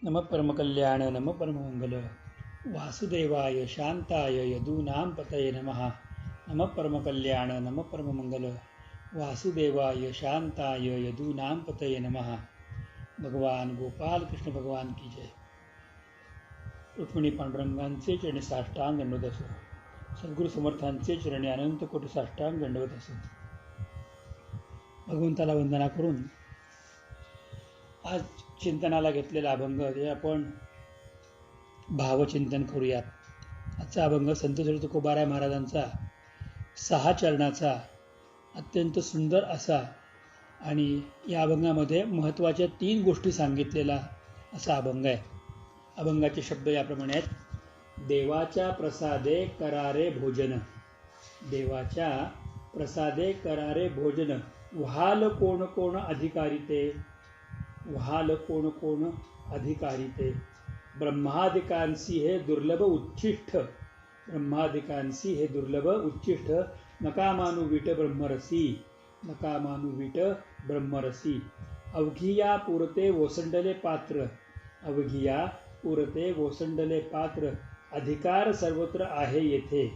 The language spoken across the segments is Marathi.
नमः परमकल्याण नमः परममंगल वासुदेवाय शांताय यदूनां पतये नमः। नमः परमकल्याण नमः परममंगल वासुदेवाय शांताय यदूनां पतये नमः। भगवान गोपाल कृष्ण भगवान की जय। रुक्मिणी पांडुरंगांचे चरणी साष्टांग दंडवत असो, सद्गुरु समर्थांचे चरणी अनंत कोटी साष्टांग दंडवत असो। भगवंताला वंदना करून आज चिंतनाला घेतलेला अभंग हे आपण भावचिंतन करूयात। आजचा अभंग संत श्री तुकोबाराय महाराजांचा 6 चरणाचा अत्यंत सुंदर असा आणि या अभंगामध्ये महत्त्वाच्या 3 गोष्टी सांगितलेला असा अभंग आहे। अभंगाचे शब्द याप्रमाणे आहेत। देवाच्या प्रसादे करारे भोजन, देवाच्या प्रसादे करारे भोजन, व्हाल कोण कोण अधिकारी ते, व्हाल कोण कोण अधिकारी ते, ब्रह्मादिकांसी हे दुर्लभ उच्छिष्ट, ब्रह्मादिकांसी हे दुर्लभ उच्छिष्ट, नका मानू विट ब्रह्मरसी, नका मानू विट ब्रह्मरसी, अवघिया पुरते ओसंडले पात्र, अवघिया पुरते ओसंडले पात्र, अधिकार सर्वत्र आहे येथे,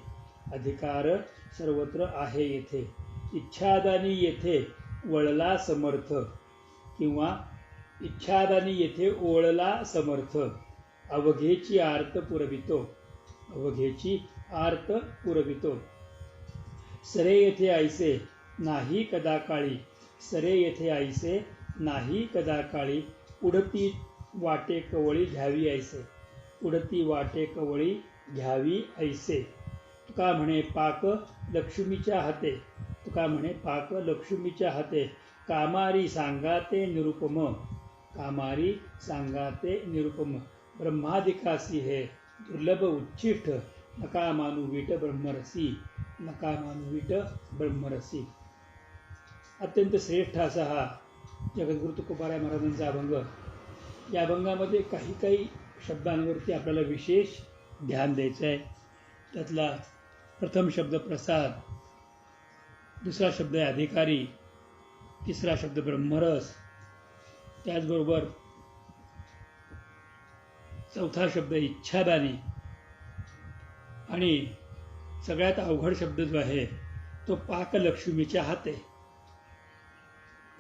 अधिकार सर्वत्र आहे येथे, इच्छादानी येथे वळला समर्थ, किंवा इच्छादानी येथे ओळला समर्थ, अवघेची आर्त पुरवितो, अवघेची आर्त पुरवितो, सरे येथे ऐसे नाही कदा काळी, सरे येथे ऐसे नाही कदा काळी, उडती वाटे कवळी घ्यावी ऐसे, उडती वाटे कवळी घ्यावी ऐसे, तुका म्हणे पाक लक्ष्मीच्या हाते, तुका म्हणे पाक लक्ष्मीच्या हाते, कामारी सांगाते निरुपम, कामारी सांगाते निरुपम, ब्रह्मादिकासी हे दुर्लभ उच्छिष्ट, नका मानू विट ब्रह्मरसी, नका मानू विट ब्रह्मरसी। अत्यंत श्रेष्ठ असा हा जगद्गुरु तुकोबाराय महाराजांचा अभंग। या अभंगामध्ये काही शब्दांवरती आपल्याला विशेष ध्यान द्यायचं आहे। त्यातला प्रथम शब्द प्रसाद, दुसरा शब्द आहे अधिकारी, तिसरा शब्द ब्रह्मरस, त्याचबरोबर चौथा शब्द इच्छादानी, आणि सगळ्यात अवघड शब्द जो आहे तो पाक लक्ष्मीच्या हाते।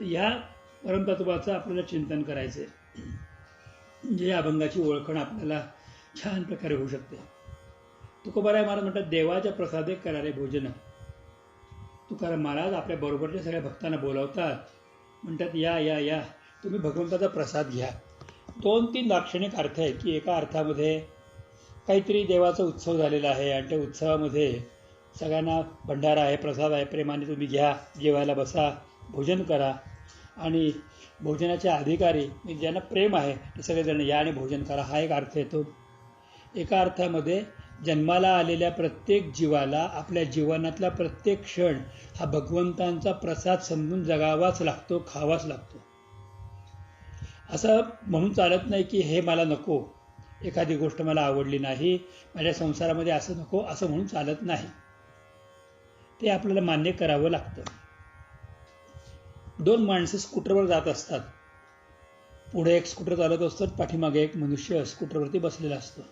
या परमतत्वाचं आपल्याला चिंतन करायचं आहे, म्हणजे या अभंगाची ओळखण आपल्याला छान प्रकारे होऊ शकते। तुकोबाराय महाराज म्हणतात, देवाच्या प्रसादे करारे भोजन। तुकाराम महाराज आपल्या बरोबरच्या सगळ्या भक्तांना बोलावतात, म्हणतात या या या तुम्ही भगवंताचा प्रसाद घ्या। 2-3 लाक्षणिक अर्थ आहेत की एका अर्थामध्ये काहीतरी देवाचा उत्सव झालेला आहे आणि त्या उत्सवामध्ये सगळ्यांना भंडारा आहे, प्रसाद आहे, प्रेमाने तुम्ही घ्या, जेवायला बसा, भोजन करा, आणि भोजनाच्या अधिकारी ज्यांना प्रेम आहे ते सगळेजण या आणि भोजन करा, हा एक अर्थ येतो। एका अर्थामध्ये जन्माला आलेल्या प्रत्येक जीवाला आपल्या जीवनातला प्रत्येक क्षण हा भगवंतांचा प्रसाद समजून जगावाच लागतो, खावाच लागतो। असं म्हणून चालत नाही की हे मला नको, एखादी गोष्ट मला आवडली नाही, माझ्या संसारामध्ये असं नको, असं म्हणून चालत नाही, ते आपल्याला मान्य करावं लागतं। 2 माणसं स्कूटरवर जात असतात, पुढे एक स्कूटर चालत असतो, पाठीमागे एक मनुष्य स्कूटरवरती बसलेला असतो,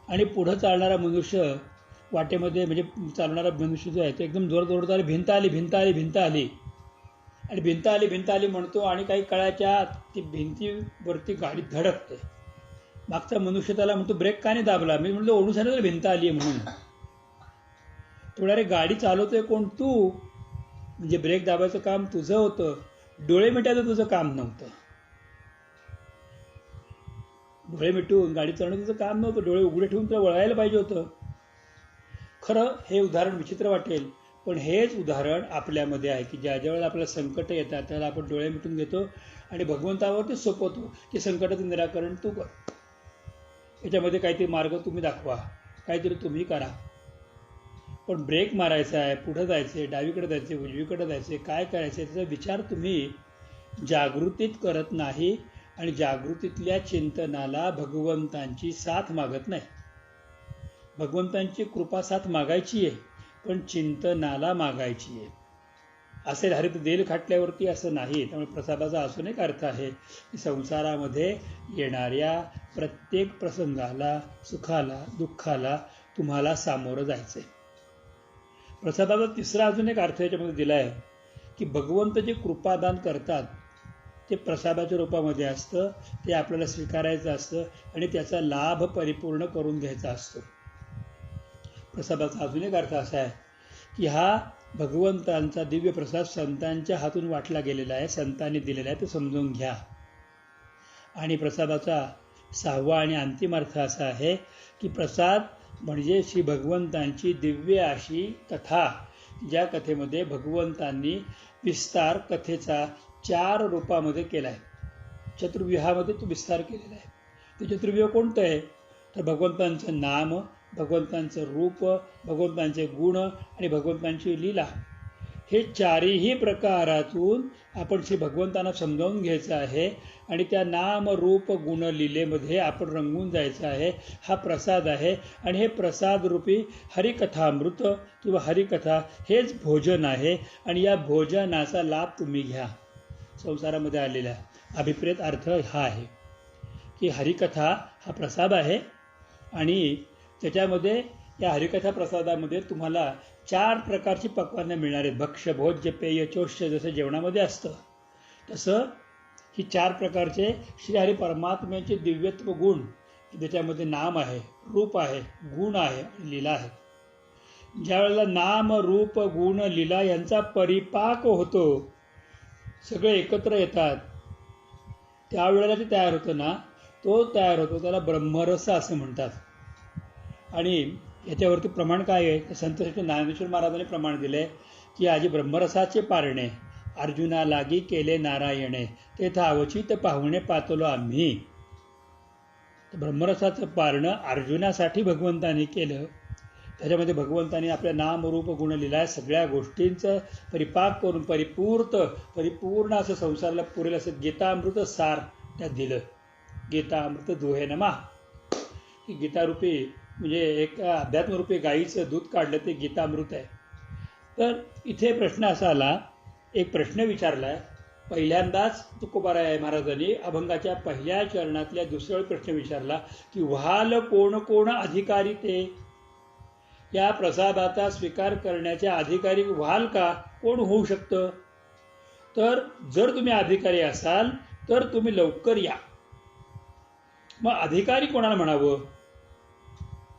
आणि पुढं चालणारा मनुष्य वाटेमध्ये म्हणजे चालणारा मनुष्य जो आहे तो एकदम जोरजोरात आली, भिंत आली भिंत आली भिंत आली, आणि भिंत आली भिंत आली म्हणतो, आणि काही काळाच्या ती भिंतीवरती गाडी धडकते। मागचा मनुष्य त्याला म्हणतो, ब्रेक का नाही दाबला? मी म्हणतो ओढून सांगितलं भिंत आली आहे म्हणून। थोड्या रे गाडी चालवतोय कोण? तू, म्हणजे ब्रेक दाबायचं काम तुझं होतं, डोळे मिटायचं तुझं काम नव्हतं, डोळे मिटून गाडी चालवणं तुझं काम नव्हतं, डोळे उघडे ठेवून तुला वळायला पाहिजे होतं। खरं हे उदाहरण विचित्र वाटेल, पण हेच उदाहरण आपल्यामध्ये आहे की ज्या वेळेला आपल्याला संकट येतात त्याला आपण डोळे मिटून घेतो आणि भगवंतावरती सोपवतो की संकटाचं निराकरण तू कर, याच्यामध्ये काहीतरी मार्ग तुम्ही दाखवा, काहीतरी तुम्ही करा। पण ब्रेक मारायचा आहे, पुढं जायचं आहे, डावीकडे जायचं आहे, उजवीकडे जायचं आहे, काय करायचं आहे त्याचा विचार तुम्ही जागृतीत करत नाही, आणि जागृतीतल्या चिंतनाला भगवंतांची साथ मागत नाही। भगवंतांची कृपा साथ मागायची आहे, पण चिंतनाला मागायची आहे। असेल हरित देल खाटल्यावरती असं नाही. त्यामुळे प्रसादाचा अजून एक अर्थ आहे की संसारामध्ये येणाऱ्या प्रत्येक प्रसंगाला, सुखाला, दुःखाला तुम्हाला सामोरं जायचंय. प्रसादाचा तिसरा अजून एक अर्थ याच्यामध्ये दिला आहे की भगवंत जे कृपादान करतात ते प्रसादाच्या रूपामध्ये असतं, ते आपल्याला स्वीकारायचं असतं आणि त्याचा लाभ परिपूर्ण करून घ्यायचा असतो. प्रसादाचा अजून एक अर्थ असा आहे की हा भगवंतांचा दिव्य प्रसाद संतांच्या हातून वाटला गेलेला आहे, संतांनी दिलेला आहे, ते समजून घ्या. आणि प्रसादाचा सहावा आणि अंतिम अर्थ असा आहे की प्रसाद म्हणजे श्री भगवंतांची दिव्य अशी कथा, ज्या कथेमध्ये भगवंतांनी विस्तार कथेचा 4 रूपामध्ये केला आहे. चतुर्व्यूहामध्ये तो विस्तार केलेला आहे. ते चतुर्व्यूह कोणतं आहे? तर भगवंतांचं नाम, भगवंतांचं रूप, भगवंतांचे गुण आणि भगवंतांची लीला, हे चारही प्रकारातून आपण श्री भगवंतांना समजावून घ्यायचं आहे आणि त्या नाम रूप गुण लीलेमध्ये आपण रंगून जायचं आहे. हा प्रसाद आहे आणि हे प्रसाद रूपी हरिकथामृत किंवा हरिकथा हेच भोजन आहे आणि या भोजनाचा लाभ तुम्ही घ्या. संसारामध्ये आलेला अभिप्रेत अर्थ हा आहे की हरिकथा हा प्रसाद आहे आणि त्याच्यामध्ये या हरिकथा प्रसादामध्ये तुम्हाला 4 प्रकारची पक्वानं मिळणार आहेत. भक्ष्य, भोज्य, पेय, चोष्य जसं जेवणामध्ये असतं तसं ही 4 प्रकारचे श्रीहरी परमात्म्याचे दिव्यत्व गुण, त्याच्यामध्ये नाम आहे, रूप आहे, गुण आहे आणि लीला आहे. ज्या वेळेला नाम, रूप, गुण, लीला यांचा परिपाक होतो, सगळे एकत्र येतात, त्यावेळेला ते तयार होतं ना, तो तयार होतो त्याला ब्रह्मरस असं म्हणतात. आणि याच्यावरती प्रमाण काय आहे? तर संत ज्ञानेश्वर महाराजांनी प्रमाण दिले की आजी ब्रह्मरसाचे पारणे अर्जुना लागी केले नारायणे, तेथ अवचित पाहुणे पातलो आम्ही. तर ब्रह्मरसाचं पारणं अर्जुनासाठी भगवंतांनी केलं. त्याच्यामध्ये भगवंतांनी आपल्या नाम रूप गुण लीला सगळ्या गोष्टींचं परिपाक करून परिपूर्ण असं संसाराला पुरेल असं गीतामृत सार त्यात दिलं. गीतामृत दुहे नमा. गीतारूपी म्हणजे एक अध्यात्मरूपी गाईचं दूध काढलं ते गीतामृत आहे. तर इथे प्रश्न असा आला, एक प्रश्न विचारला आहे पहिल्यांदाच तुकोबाराय महाराजांनी अभंगाच्या पहिल्या चरणातल्या दुसरा प्रश्न विचारला की व्हाल कोण कोण अधिकारी ते? या प्रसादाचा स्वीकार करण्याच्या अधिकारी व्हाल का? कोण होऊ शकतं? तर जर तुम्ही अधिकारी असाल तर तुम्ही लवकर या. मग अधिकारी कोणाला म्हणावं?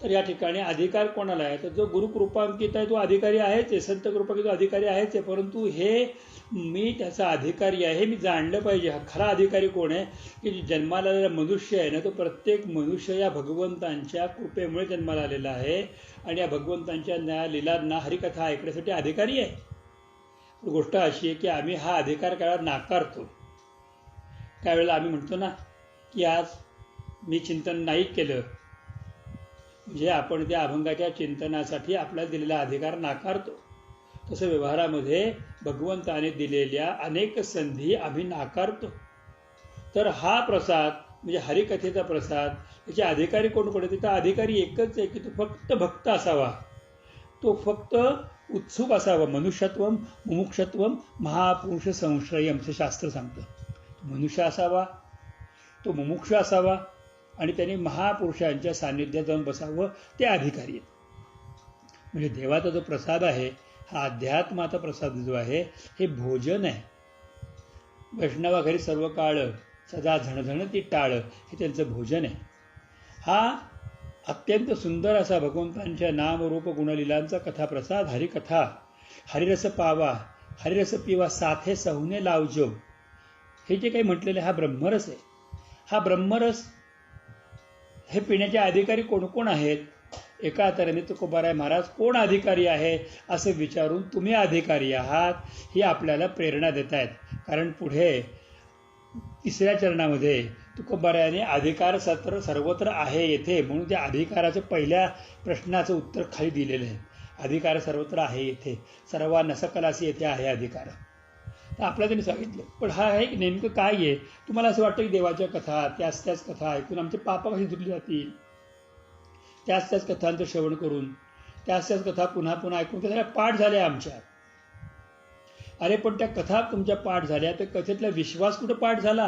तर या ठिकाणी अधिकार कोणाला आहे? तर जो गुरुकृपांकित आहे तो अधिकारी आहेच आहे, संत कृपांकित अधिकारी आहेच आहे, परंतु हे मी त्याचा अधिकारी आहे हे मी जाणलं पाहिजे. हा खरा अधिकारी कोण आहे? की जन्माला आलेला मनुष्य आहे ना, तो प्रत्येक मनुष्य या भगवंतांच्या कृपेमुळे जन्माला आलेला आहे आणि या भगवंतांच्या लीलांना हरिकथा ऐकण्यासाठी अधिकारी आहे. गोष्ट अशी आहे की आम्ही हा अधिकार काळात नाकारतो. त्यावेळेला आम्ही म्हणतो ना की आज मी चिंतन नाही केलं म्हणजे आपण त्या अभंगाच्या चिंतनासाठी आपल्याला दिलेला अधिकार नाकारतो. तसं व्यवहारामध्ये भगवंताने दिलेल्या अनेक संधी आम्ही नाकारतो. तर हा प्रसाद म्हणजे हरिकथेचा प्रसाद, त्याचे अधिकारी कोण कोण? तिथं अधिकारी एकच आहे की तो फक्त भक्त असावा, तो फक्त उत्सुक असावा. मनुष्यत्वम मुमुक्षत्वम महापुरुष संश्रयम असं शास्त्र सांगतं. मनुष्य असावा, तो मुमुक्ष असावा आणि त्यांनी महापुरुषांच्या सान्निध्यात जाऊन बसावं, ते अधिकारी आहेत. म्हणजे देवाचा जो प्रसाद आहे हा अध्यात्माचा प्रसाद जो आहे हे भोजन आहे. वैष्णवा घरी सर्व काळ सदा झणझणती टाळ हे त्यांचं भोजन आहे. हा अत्यंत सुंदर असा भगवंतांच्या नाम रूप गुणलीलांचा कथाप्रसाद हरिकथा. हरिरस पावा हरिरस पिवा साथे सहुने लावजो, हे जे काही म्हटलेलं हा ब्रह्मरस आहे. हा ब्रह्मरस हे पिण्याचे अधिकारी कोण कोण आहेत? एका तऱ्हेने तुकोबाराय महाराज कोण अधिकारी आहे असं विचारून तुम्ही अधिकारी आहात ही आपल्याला प्रेरणा देत आहेत. कारण पुढे 3ऱ्या चरणामध्ये तुकोबारायाने अधिकार सत्र सर्वत्र आहे येथे म्हणून त्या अधिकाराचं पहिल्या प्रश्नाचं उत्तर खाली दिलेलं आहे. अधिकार सर्वत्र आहे येथे, सर्वांना सकलासी येथे आहे अधिकार. तर आपल्याला त्यांनी सांगितलं. पण हा आहे की नेमकं काय आहे? तुम्हाला असं वाटतं की देवाच्या कथा त्याच कथा ऐकून आमचे पाप कशी धुतली जातील, त्याच कथांचं श्रवण करून त्याच कथा पुन्हा पुन्हा ऐकून त्या पाठ झाल्या आमच्या. अरे पण त्या कथा तुमच्या पाठ झाल्या, तर कथेतला विश्वास कुठं पाठ झाला?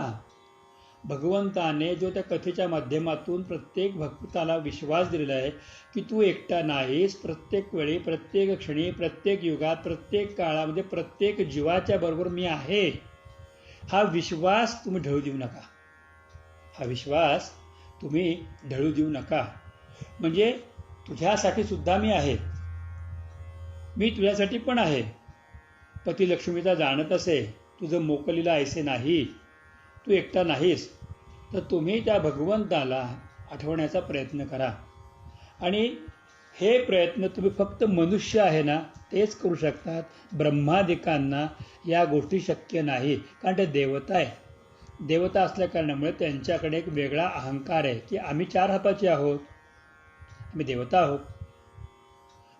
भगवंताने जो त्या कथेच्या माध्यमातून प्रत्येक भक्ताला विश्वास दिलेला आहे की तू एकटा नाहीस, प्रत्येक वेळी, प्रत्येक क्षणी, प्रत्येक युगात, प्रत्येक काळामध्ये प्रत्येक जीवाच्या बरोबर मी आहे, हा विश्वास तुम्ही ढळू देऊ नका. हा विश्वास तुम्ही ढळू देऊ नका. म्हणजे तुझ्यासाठी सुद्धा मी आहे, मी तुझ्यासाठी पण आहे. पती लक्ष्मीचा जाणत असे, तुझं मोकलीला ऐसे नाही, तू एकटा नाहीस. तर तुम्ही त्या भगवंताला आठवण्याचा प्रयत्न करा. आणि हे प्रयत्न तुम्ही फक्त मनुष्य आहे ना तेच करू शकतात. ब्रह्मादिकांना या गोष्टी शक्य नाही, कारण ते देवता आहे. देवता असल्या कारणामुळे त्यांच्याकडे एक वेगळा अहंकार आहे की आम्ही 4 हाताचे आहोत, आम्ही देवता आहोत.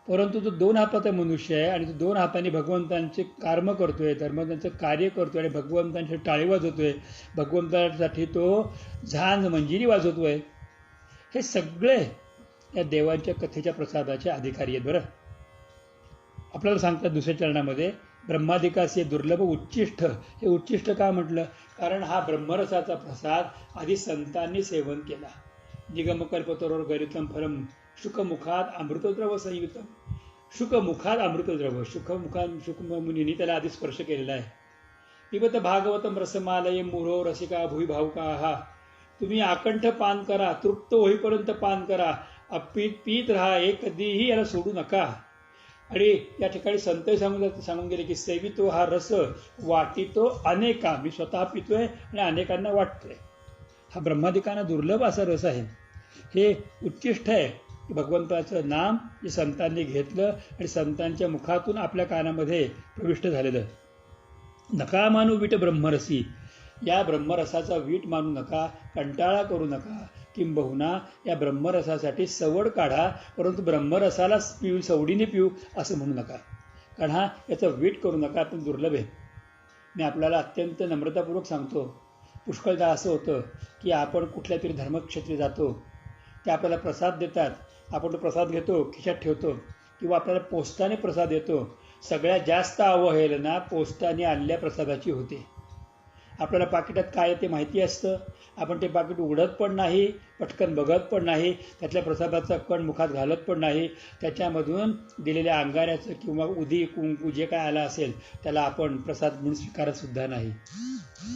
परंतु तो 2 हाताचा मनुष्य आहे आणि तो 2 हातांनी भगवंतांचे कर्म करतोय, धर्मदांचं कार्य करतोय आणि भगवंतांची टाळी वाजवतोय, भगवंतांसाठी तो झांज मंजिरी वाजवतोय. हे सगळे या देवांच्या कथेच्या प्रसादाचे अधिकारी आहेत. बरं, आपल्याला सांगतात दुसऱ्या चरणामध्ये, ब्रह्मादिकासी दुर्लभ उच्चिष्ट. हे उच्चिष्ट का म्हटलं? कारण हा ब्रह्मरसाचा प्रसाद आधी संतांनी सेवन केला. निगमकल्पतरोर गरितम फलम शुकमुखात अमृतद्रव संयुतम. शुकमुखात अमृतद्रव, शुकमुनींनी त्याला आधी स्पर्श केलेला आहे. पिबत भागवतम रसमालय मुरो रसिका भुईभावका. तुम्ही आकंठ पान करा, तृप्त होईपर्यंत पान करा, पीत राहा, एक कधीही याला सोडू नका. आणि या ठिकाणी संत सांगून गेले की सेवितो हा रस वाटितो अनेका. मी स्वतः पितोय आणि अनेकांना वाटतोय. हा ब्रह्मादिकांना दुर्लभ असा रस आहे. हे उच्चिष्ट आहे की भगवंताचं नाम जे संतांनी घेतलं आणि संतांच्या मुखातून आपल्या कानामध्ये प्रविष्ट झालेलं. नका मानू वीट ब्रह्मरसी. या ब्रह्मरसाचा वीट मानू नका, कंटाळा करू नका. किंबहुना या ब्रह्मरसासाठी सवड काढा, परंतु ब्रह्मरसाला पिऊ, सवडीने पिऊ असं म्हणू नका. कारण हा याचा वीट करू नका, पण दुर्लभ आहे. मी आपल्याला अत्यंत नम्रतापूर्वक सांगतो, पुष्कळदा असं होतं की आपण कुठल्या तरी धर्मक्षेत्री जातो, ते आपल्याला प्रसाद देतात, आपण तो प्रसाद घेतो, खिशात ठेवतो, किंवा आपल्याला पोस्टाने प्रसाद येतो. सगळ्यात जास्त अवहेलना पोस्टाने आणलेल्या प्रसादाची होते. आपल्याला पाकिटात काय ते माहिती असतं, आपण ते पाकिट उघडत पण नाही, पटकन बघत पण नाही, त्यातल्या प्रसादाचा कण मुखात घालत पण नाही. त्याच्यामधून दिलेल्या अंगाऱ्याचं किंवा उदी कुंकू जे काय आलं असेल त्याला आपण प्रसाद म्हणून स्वीकारत सुद्धा नाही.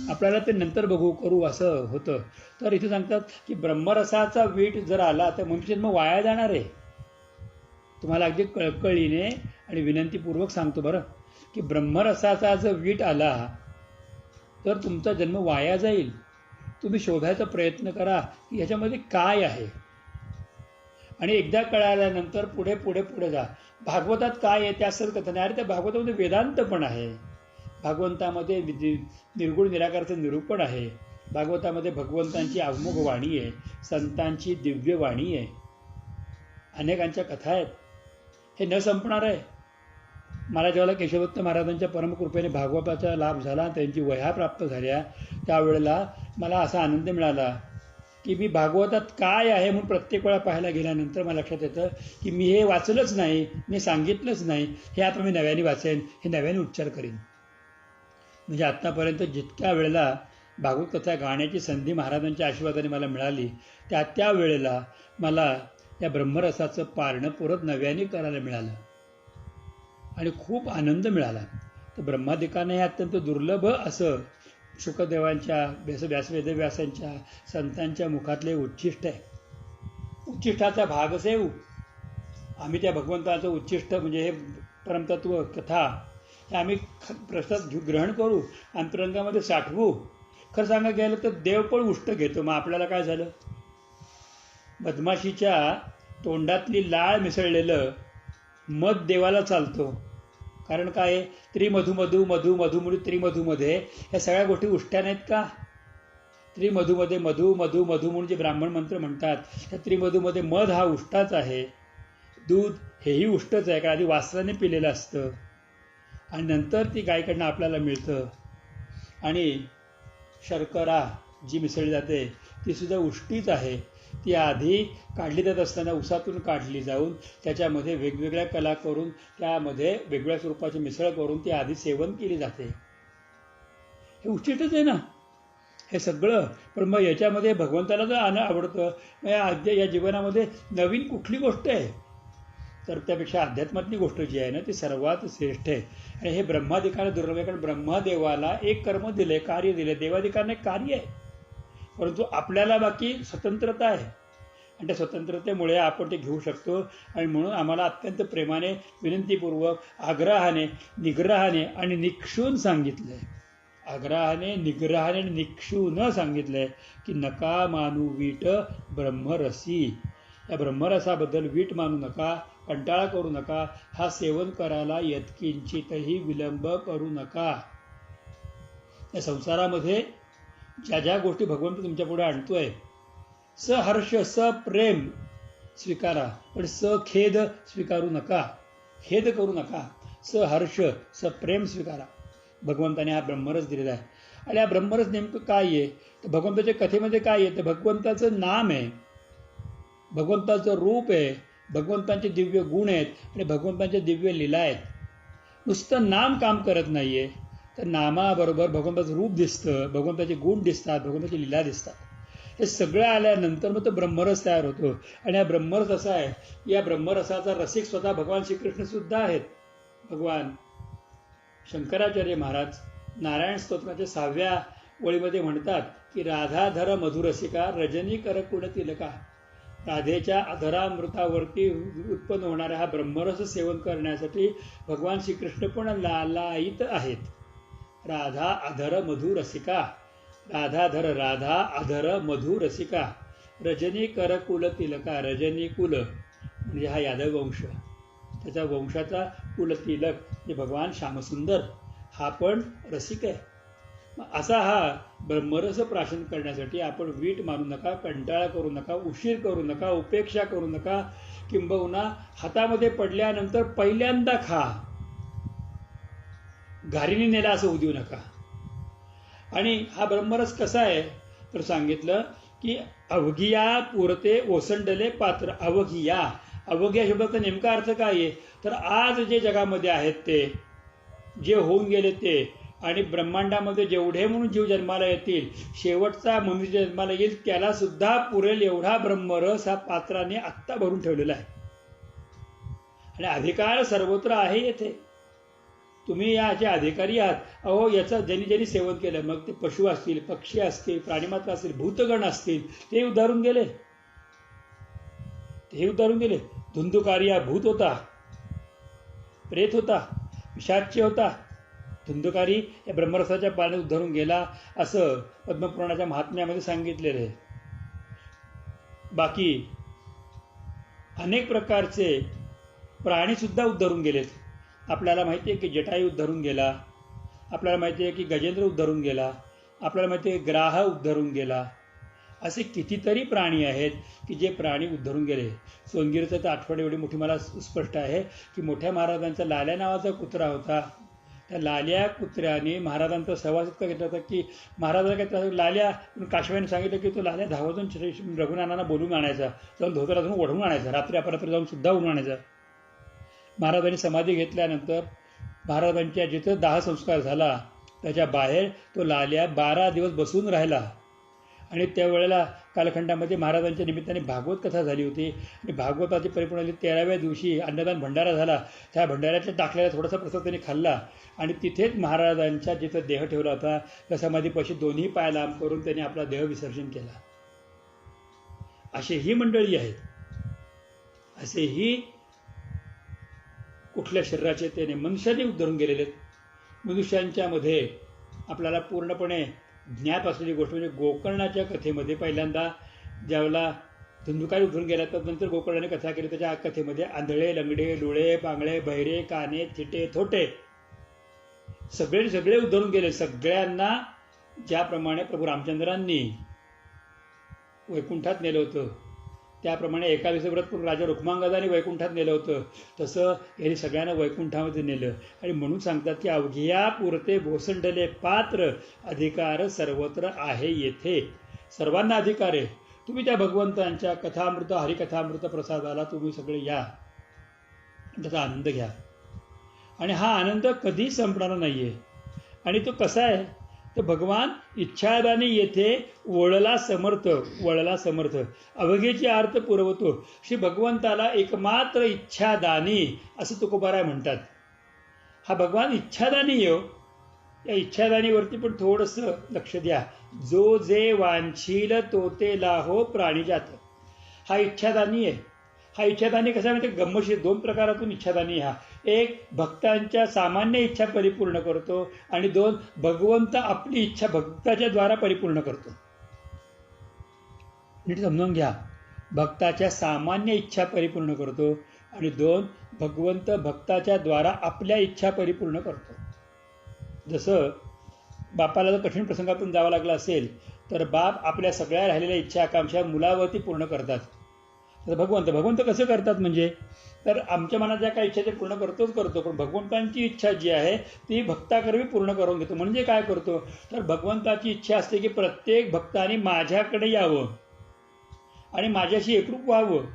आपल्याला ते नंतर बघू करू असं होतं. तर इथे सांगतात की ब्रह्मरसाचा वीट जर आला तर मनुष्यजन्म वाया जाणार आहे. तुम्हाला अगदी कळकळीने आणि विनंतीपूर्वक सांगतो बरं, की ब्रह्मरसाचा जर वीट आला तर तुमचा जन्म वाया जाईल. तुम्ही शोधायचा प्रयत्न करा की ह्याच्यामध्ये काय आहे. आणि एकदा कळाल्यानंतर पुढे पुढे पुढे जा. भागवतात काय आहे त्या सर्व कथन आहे. अरे त्या भागवतामध्ये वेदांत पण आहे, भागवंतामध्ये निर्गुण निराकाराचं निरूपण आहे, भागवतामध्ये भगवंतांची अवमोघ वाणी आहे, संतांची दिव्य वाणी आहे, अनेकांच्या कथा आहेत. हे न संपणार आहे. मला ज्यावेळेला केशवदत्त महाराजांच्या परमकृपेने भागवताचा लाभ झाला, त्यांची वह्या प्राप्त झाल्या, त्यावेळेला मला असा आनंद मिळाला की मी भागवतात काय आहे म्हणून प्रत्येक वेळा पाहायला गेल्यानंतर मला लक्षात येतं की मी हे वाचलंच नाही, मी सांगितलंच नाही, हे आता मी नव्याने वाचेन, हे नव्याने उच्चार करीन. म्हणजे आत्तापर्यंत जितक्या वेळेला भागवत कथा गाण्याची संधी महाराजांच्या आशीर्वादाने मला मिळाली, त्या वेळेला मला या ब्रह्मरसाचं पारणं परत नव्याने करायला मिळालं आणि खूप आनंद मिळाला. तर ब्रह्मादिकाने हे अत्यंत दुर्लभ असं शुकदेवांच्या वेदव्यासांच्या संतांच्या मुखातले उच्चिष्ट आहे. उच्चिष्टाचा भागसेव. आम्ही त्या भगवंताचं उच्चिष्ट म्हणजे हे परमतत्व कथा हे आम्ही प्रसाद ग्रहण करू, अंतरंगामध्ये साठवू. खरं सांगा गेलं तर देव पण उष्ट घेतो. मग आपल्याला काय झालं? मधमाशीच्या तोंडातली लाळ मिसळलेलं मध देवाला चालतो. कारण काय आहे? त्रिमधुमधू मधू मधू म्हणून त्रिमधूमध्ये ह्या सगळ्या गोष्टी उष्ट्या नाहीत का? त्रिमधूमध्ये मधू मधू मधू म्हणून जे ब्राह्मण मंत्र म्हणतात, त्या त्रिमधूमध्ये मध हा उष्टाच आहे, दूध हेही उष्टच आहे, कारण आधी वासराने पिलेलं असतं आणि नंतर ती गायकडनं आपल्याला मिळतं. आणि शर्करा जी मिसळली जाते ती सुद्धा उष्टीच आहे. ती आधी काढली जात असताना उसातून काढली जाऊन त्याच्यामध्ये वेगवेगळ्या कला करून त्यामध्ये वेगवेगळ्या स्वरूपाची मिसळ करून ती आधी सेवन केली जाते. हे उचितच आहे ना हे सगळं. पण मग याच्यामध्ये भगवंताला जर आवडतं, मग या जीवनामध्ये नवीन कुठली गोष्ट आहे, तर त्यापेक्षा अध्यात्मातली गोष्ट जी आहे ना ती सर्वात श्रेष्ठ आहे. आणि हे ब्रह्माधिकार दुर्लभ आहे, कारण ब्रह्मादेवाला एक कर्म दिले, कार्य दिले. देवाधिकारने कार्य आहे, परंतु आपल्याला बाकी स्वतंत्रता आहे आणि त्या स्वतंत्रतेमुळे आपण ते घेऊ शकतो. आणि म्हणून आम्हाला अत्यंत प्रेमाने, विनंतीपूर्वक, आग्रहाने, निग्रहाने आणि निक्षून सांगितलंय. आग्रहाने, निग्रहाने आणि निक्षून सांगितलंय की नका मानू वीट ब्रह्मरसी. या ब्रह्मरसाबद्दल वीट मानू नका, कंटाळा करू नका, हा सेवन करायला यत्किंचितही विलंब करू नका. या संसारामध्ये ज्या ज्या गोष्टी भगवंत तुमच्या पुढे आणतोय, सहर्ष सप्रेम स्वीकारा, पण सखेद स्वीकारू नका, खेद करू नका. सहर्ष सप्रेम स्वीकारा. भगवंताने हा ब्रह्मरस दिलेला आहे. आणि हा ब्रह्मरस नेमकं काय आहे, तर भगवंताच्या कथेमध्ये काय आहे, तर भगवंताचं नाम आहे, भगवंताचं रूप आहे, भगवंतांचे दिव्य गुण आहेत आणि भगवंतांचे दिव्य लीला आहेत. नुसतं नाम काम करत नाहीये, तर नामाबरोबर भगवंताचं रूप दिसतं, भगवंताचे गुण दिसतात, भगवंताची लीला दिसतात. हे सगळं आल्यानंतर मग तो ब्रह्मरस तयार होतो. आणि हा ब्रह्मरस असा आहे, या ब्रह्मरसाचा रसिक स्वतः भगवान श्रीकृष्ण सुद्धा आहेत. भगवान शंकराचार्य महाराज नारायण स्तोत्राच्या 6व्या ओळीमध्ये म्हणतात की राधाधर मधुरसिका रजनी करकुण तिलका. राधेच्या अधरामृतावरती उत्पन्न होणाऱ्या हा ब्रह्मरस सेवन करण्यासाठी भगवान श्रीकृष्ण पण लालायित आहेत. राधा अधर मधुरसिका, राधाधर, राधा अधर मधुरसिका, रजनी करकुल तिलका. रजनी कुल म्हणजे हा यादव वंश, त्याच्या वंशाचा कुल तिलक म्हणजे भगवान श्यामसुंदर, हा पण रसिक आहे. असा हा ब्रह्मरस प्राशन करण्यासाठी आपण वीट मानू नका, कंटाळा करू नका, उशीर करू नका, उपेक्षा करू नका. किंबहुना हातामध्ये पडल्यानंतर पहिल्यांदा खा, घारीने नेला असं होऊ देऊ नका. आणि हा ब्रह्मरस कसा आहे तर सांगितलं की अवघिया पुरते ओसंडले पात्र. अवघिया, अवघ्या शब्दाचा नेमका अर्थ काय आहे तर आज जे जगामध्ये आहेत ते, जे होऊन गेले ते, आणि ब्रह्मांडामध्ये जेवढे म्हणून जीव जन्माला येतील, शेवटचा मनुष्य जन्माला येईल त्याला सुद्धा पुरेल एवढा ब्रह्मरस हा पात्राने आत्ता भरून ठेवलेला आहे. आणि अधिकार सर्वत्र आहे येथे, तुम्ही याचे अधिकारी आहात. अहो याचं ज्यांनी ज्यांनी सेवन केलं, मग ते पशु असतील, पक्षी असतील, प्राणीमात्र असतील, भूतगण असतील, ते उद्धारून गेले, ते उद्धारून गेले. धुंदुकारी हा भूत होता, प्रेत होता, पिशाच्य होता. धुंदुकारी या ब्रह्मरसाच्या पाण्यात उद्धरून गेला असं पद्मपुराणाच्या महात्म्यामध्ये सांगितलेलं आहे. बाकी अनेक प्रकारचे प्राणी सुद्धा उद्धरून गेलेत. आपल्याला माहिती आहे की जटायू उद्धरून गेला, आपल्याला माहिती आहे की गजेंद्र उद्धरून गेला, आपल्याला माहिती आहे ग्राह उद्धरून गेला. असे कितीतरी प्राणी आहेत की जे प्राणी उद्धरून गेले. सोनगिरीचं तर आठवण एवढी मोठी मला स्पष्ट आहे की मोठ्या महाराजांचा लाल्या नावाचा कुत्रा होता. त्या लाल्या कुत्र्याने महाराजांचा सहवास इतका घेतला होता की महाराजांना काय लाल्या, काशव्याने सांगितलं की तो लाल्या धावातून रघुनाथांना बोलून आणायचा, जाऊन धोतरातून ओढवून आणायचा, रात्री अपरात्री जाऊन सुद्धा ओढून आणायचा. महाराजांनी समाधी घेतल्यानंतर महाराजांच्या जिथं दाहसंस्कार झाला त्याच्या बाहेर तो लाल्या 12 दिवस बसून राहिला. आणि त्यावेळेला कालखंडामध्ये महाराजांच्या निमित्ताने भागवत कथा झाली होती आणि भागवताची परिपूर्ण 13व्या दिवशी अन्नदान भंडारा झाला. त्या भंडाऱ्याच्या टाकलेला थोडासा प्रसाद त्यांनी खाल्ला आणि तिथेच महाराजांच्या जिथं देह ठेवला होता त्या समाधीपाशी दोन्ही पाय लांब करून त्यांनी आपला देह विसर्जन केला. अशी ही मंडळी आहेत. असेही कुठल्या शरीराचे त्याने मनुष्याने उद्धरून गेलेले आहेत. मनुष्यांच्या मध्ये आपल्याला पूर्णपणे ज्ञात असलेली गोष्ट म्हणजे गोकर्णाच्या कथेमध्ये पहिल्यांदा ज्यावेळेला धुंदुकारी उद्धरून गेला तर नंतर गोकर्णाने कथा केली. त्याच्या कथेमध्ये आंधळे, लंगडे, लुळे, पांगळे, बहिरे, काने, थिटे, थोटे सगळे सगळे उद्धरून गेले. सगळ्यांना ज्याप्रमाणे प्रभू रामचंद्रांनी वैकुंठात नेलं होतं, त्याप्रमाणे एकादशी व्रत करून राजा रुक्मांगदाने वैकुंठात नेलं होतं, तसं यांनी सगळ्यांना वैकुंठामध्ये नेलं. आणि म्हणून सांगतात की अवघिया पुरते भोसंडले पात्र, अधिकार सर्वत्र आहे येथे. सर्वांना अधिकार आहे, तुम्ही त्या भगवंतांच्या कथामृत हरिकथामृत प्रसादाला तुम्ही सगळे या, त्याचा आनंद घ्या. आणि हा आनंद कधी संपणारा नाही आहे. आणि तो कसा आहे तर भगवान इच्छादानी येथे वळला समर्थ अवघेची आर्त पुरवतो. श्री भगवंताला एकमात्र इच्छादानी असं तुकोबाराय म्हणतात. हा भगवान इच्छादानी येऊ. या इच्छादानीवरती पण थोडंसं लक्ष द्या. जो जे वांछील तो ते लाहो प्राणीजात. हा इच्छादानी आहे. हा इच्छादानी कसा म्हणजे गम्मशीर 2 प्रकारातून इच्छादानी. हा एक भक्तांच्या सामान्य इच्छा परिपूर्ण करतो आणि 2 भगवंत आपली इच्छा भक्ताच्या द्वारा परिपूर्ण करतो. नीट समजून घ्या. भक्ताच्या सामान्य इच्छा परिपूर्ण करतो आणि 2 भगवंत भक्ताच्या द्वारा आपल्या इच्छा परिपूर्ण करतो. जसं बापाला जर कठीण प्रसंगातून जावं लागलं असेल तर बाप आपल्या सगळ्या राहिलेल्या इच्छा आकांक्षा मुलावरती पूर्ण करतात. तर भगवंत कसं करतात म्हणजे तर आमच्या मनात ज्या काही इच्छा ते पूर्ण करतो, पण भगवंतांची इच्छा जी आहे ती भक्ताकरवी पूर्ण करून घेतो. म्हणजे काय करतो तर भगवंताची इच्छा असते की प्रत्येक भक्ताने माझ्याकडे यावं आणि माझ्याशी एकरूप व्हावं.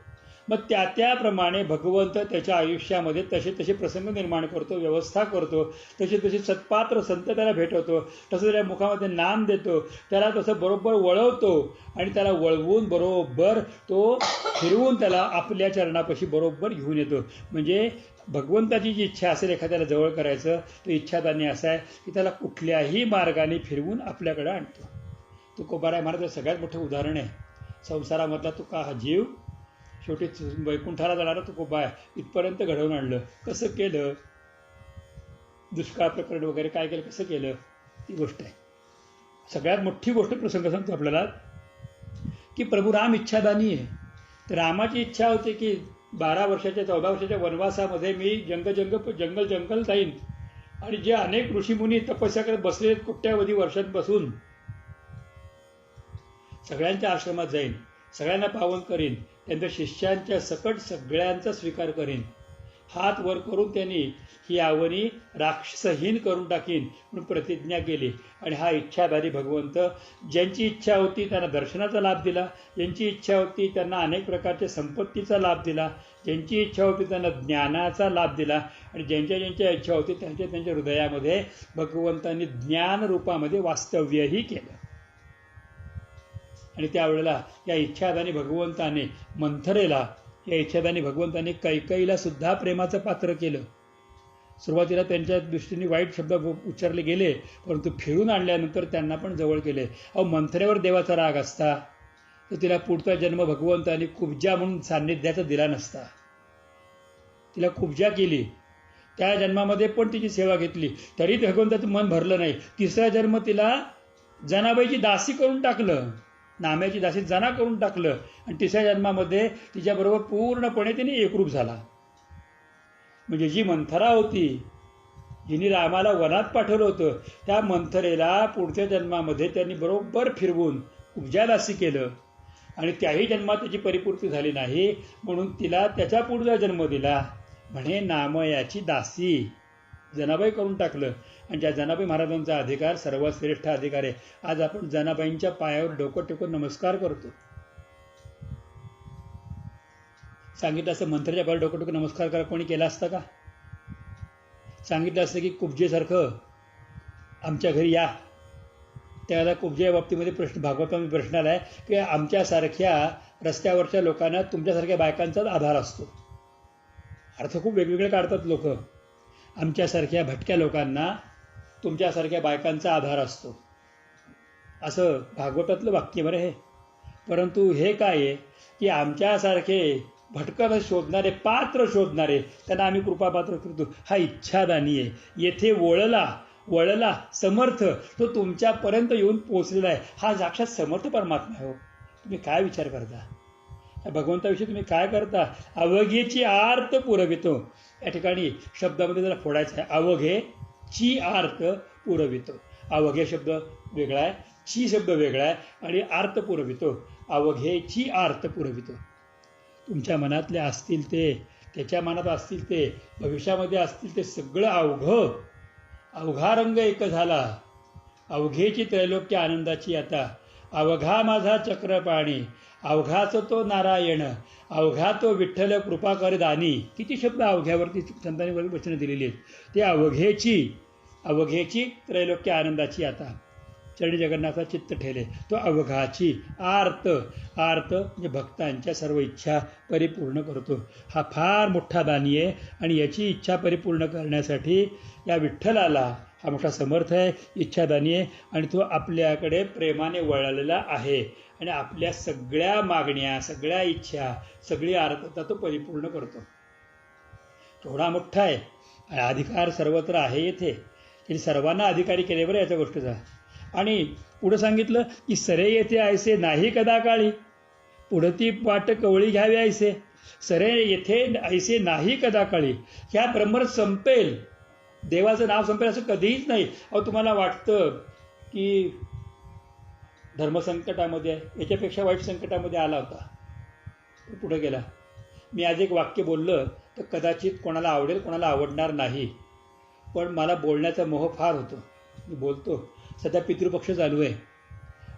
मग त्याप्रमाणे भगवंत त्याच्या आयुष्यामध्ये तसे प्रसंग निर्माण करतो, व्यवस्था करतो. तसे सत्पात्र संत त्याला भेटवतो. तसं त्याच्या मुखामध्ये नाम देतो. त्याला तसं बरोबर वळवतो आणि त्याला वळवून बरोबर तो फिरवून त्याला आपल्या चरणापाशी बरोबर घेऊन येतो. म्हणजे भगवंताची जी इच्छा असेल एखाद्याला जवळ करायचं तो इच्छादानी असा आहे की त्याला कुठल्याही मार्गाने फिरवून आपल्याकडे आणतो. तुकोबाराय महाराज सगळ्यात मोठं उदाहरण आहे. संसारामधला तुका हा जीव शेवटी वैकुंठाला जाणारा तुकोबा इथपर्यंत घडवून आणलं. कसं केलं? दुष्काळ प्रकरण वगैरे काय केलं, कसं केलं ती गोष्ट आहे. सगळ्यात मोठी गोष्ट प्रसंग सांगतो आपल्याला की प्रभू राम इच्छादानी आहे. तर रामाची इच्छा होती की 14 वर्षाच्या वनवासामध्ये मी जंगल जाईन आणि जे अनेक ऋषीमुनी तपस्या करत बसले कोट्यावधी वर्षात बसून सगळ्यांच्या आश्रमात जाईन, सगळ्यांना पावन करीन, त्यांच्या शिष्यांच्या सकट सगळ्यांचा स्वीकार करीन. हात वर करून त्यांनी ही आवनी राक्षसहीन करून टाकीन म्हणून प्रतिज्ञा केली. आणि हा इच्छाधारी भगवंत ज्यांची इच्छा होती त्यांना दर्शनाचा लाभ दिला, ज्यांची इच्छा होती त्यांना अनेक प्रकारच्या संपत्तीचा लाभ दिला, ज्यांची इच्छा होती त्यांना ज्ञानाचा लाभ दिला आणि ज्यांच्या इच्छा होती त्यांच्या हृदयामध्ये भगवंतांनी ज्ञान रूपामध्ये वास्तव्यही केलं. आणि त्यावेळेला या इच्छादानी भगवंताने मंथरेला, या इच्छादानी भगवंताने कैकईला सुद्धा प्रेमाचं पात्र केलं. सुरुवातीला त्यांच्या दृष्टीने वाईट शब्द उच्चारले गेले, परंतु फिरून आणल्यानंतर त्यांना पण जवळ केले. मंथरेवर देवाचा राग असता तर तिला पुढचा जन्म भगवंताने कुब्जा म्हणून सान्निध्याचा दिला नसता. तिला कुब्जा केली, त्या जन्मामध्ये पण तिची सेवा घेतली, तरी भगवंताचं मन भरलं नाही. 3रा जन्म तिला जनाबाईची दासी करून टाकलं, नाम्याची दासी जना करून टाकलं आणि 3ऱ्या जन्मामध्ये तिच्याबरोबर पूर्णपणे तिने एकरूप झाला. म्हणजे जी मंथरा होती, जिने रामाला वनात पाठवलं होतं, त्या मंथरेला पुढच्या जन्मामध्ये त्यांनी बरोबर फिरवून कुब्जादासी केलं आणि त्याही जन्मात त्याची परिपूर्ती झाली नाही म्हणून तिला त्याच्या पुढचा जन्म दिला. म्हणे नामयाची दासी जनाबाई करून टाकलं. आणि ज्या जनाबाई महाराजांचा अधिकार सर्वात श्रेष्ठ अधिकार आहे. आज आपण जनाबाईंच्या पायावर डोकं टेकून नमस्कार करतो. सांगितलं असं मंत्र्याच्या पायावर डोकं टेकून नमस्कार करा कोणी केला असता का? सांगितलं असतं की कुब्जेसारखं आमच्या घरी या. त्याला कुब्जे बाबतीमध्ये भागवतामध्ये प्रश्न आला आहे की आमच्यासारख्या रस्त्यावरच्या लोकांना तुमच्यासारख्या बायकांचाच आधार असतो. अर्थ खूप वेगवेगळे काढतात लोक. आमच्यासारख्या भटक्या लोकांना तुमच्यासारख्या बायकांचा आधार असतो, असं भागवतातलं वाक्य बरं हे. परंतु हे काय आहे की आमच्यासारखे भटकत शोधणारे, पात्र शोधणारे, त्यांना आम्ही कृपापात्र करतो. हा इच्छादानी आहे. येथे वळला समर्थ, तो तुमच्यापर्यंत येऊन पोहोचलेला आहे. हा साक्षात समर्थ परमात्मा आहे. हो, तुम्ही काय विचार करता? या भगवंताविषयी तुम्ही काय करता? अवघेची आर्त पुरवितो. या ठिकाणी शब्दामध्ये जरा फोडायचं आहे. अवघेची आर्त पुरवितो. अवघे शब्द वेगळा आहे, ची शब्द वेगळा आहे आणि आर्त पुरवितो. अवघेची आर्त पुरवितो. तुमच्या मनातले असतील ते, त्याच्या मनात असतील ते, भविष्यामध्ये असतील ते सगळं अवघा रंग एक झाला. अवघेची त्रैलोक्य आनंदाची आता अवघा माझा चक्रपाणी, अवघाच तो नारायण, अवघा तो विठ्ठल कृपा कर दानी. किती शब्द अवघ्यावरती संतांनी वचनं दिलेली आहेत. ते अवघेची त्रैलोक्य आनंदाची आता चरणी जगन्नाथा चित्त ठेले. तो अवघाची आर्त म्हणजे भक्तांच्या सर्व इच्छा परिपूर्ण करतो. हा फार मोठा दानी आहे आणि याची इच्छा परिपूर्ण करण्यासाठी या विठ्ठलाला हा मोठा समर्थ आहे, इच्छादानी आहे आणि तो आपल्याकडे प्रेमाने वळलेला आहे आणि आपल्या सगळ्या मागण्या, सगळ्या इच्छा, सगळी आर्तता तो परिपूर्ण करतो. केवढा मोठा आहे. अधिकार सर्वत्र आहे येथे. त्यांनी सर्वांना अधिकारी केले बरं याच्या गोष्टीचा. आणि पुढं सांगितलं की सरे येथे ऐसे नाही कदा काळी, पुढं ती वाट कवळी घ्यावी ऐसे. सरे येथे ऐसे नाही कदा काळी. ह्या ब्रह्मरस संपेल, देवाचं नाव संपेल असं कधीच नाही. अहो तुम्हाला वाटतं की धर्मसंकटामध्ये याच्यापेक्षा वाईट संकटामध्ये आला होता, पुढे गेला. मी आज एक वाक्य बोललं तर कदाचित कोणाला आवडेल, कोणाला आवडणार नाही, पण मला बोलण्याचा मोह फार होतो. मी बोलतो. सध्या पितृपक्ष चालू आहे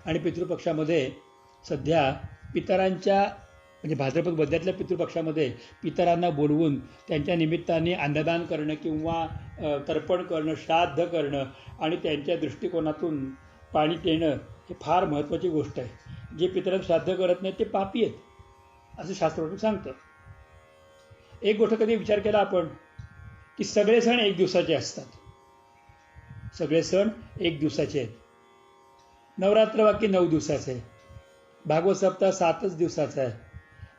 आणि पितृपक्षामध्ये सध्या पितरांच्या म्हणजे भाद्रपद वद्यातल्या पितृपक्षामध्ये पितरांना बोलवून त्यांच्या निमित्ताने अन्नदान करणं किंवा तर्पण करणं, श्राद्ध करणं आणि त्यांच्या दृष्टिकोनातून पाणी देणं हे फार महत्त्वाची गोष्ट आहे. जे पितरांना श्राद्ध करत नाहीत ते पापी आहेत असं शास्त्र सांगतं. एक गोष्ट कधी विचार केला आपण की सगळे सण एक दिवसाचे असतात. सगळे सण एक दिवसाचे आहेत. नवरात्र बाकी 9 दिवसाचे आहे. भागवत सप्ताह 7च दिवसाचा आहे.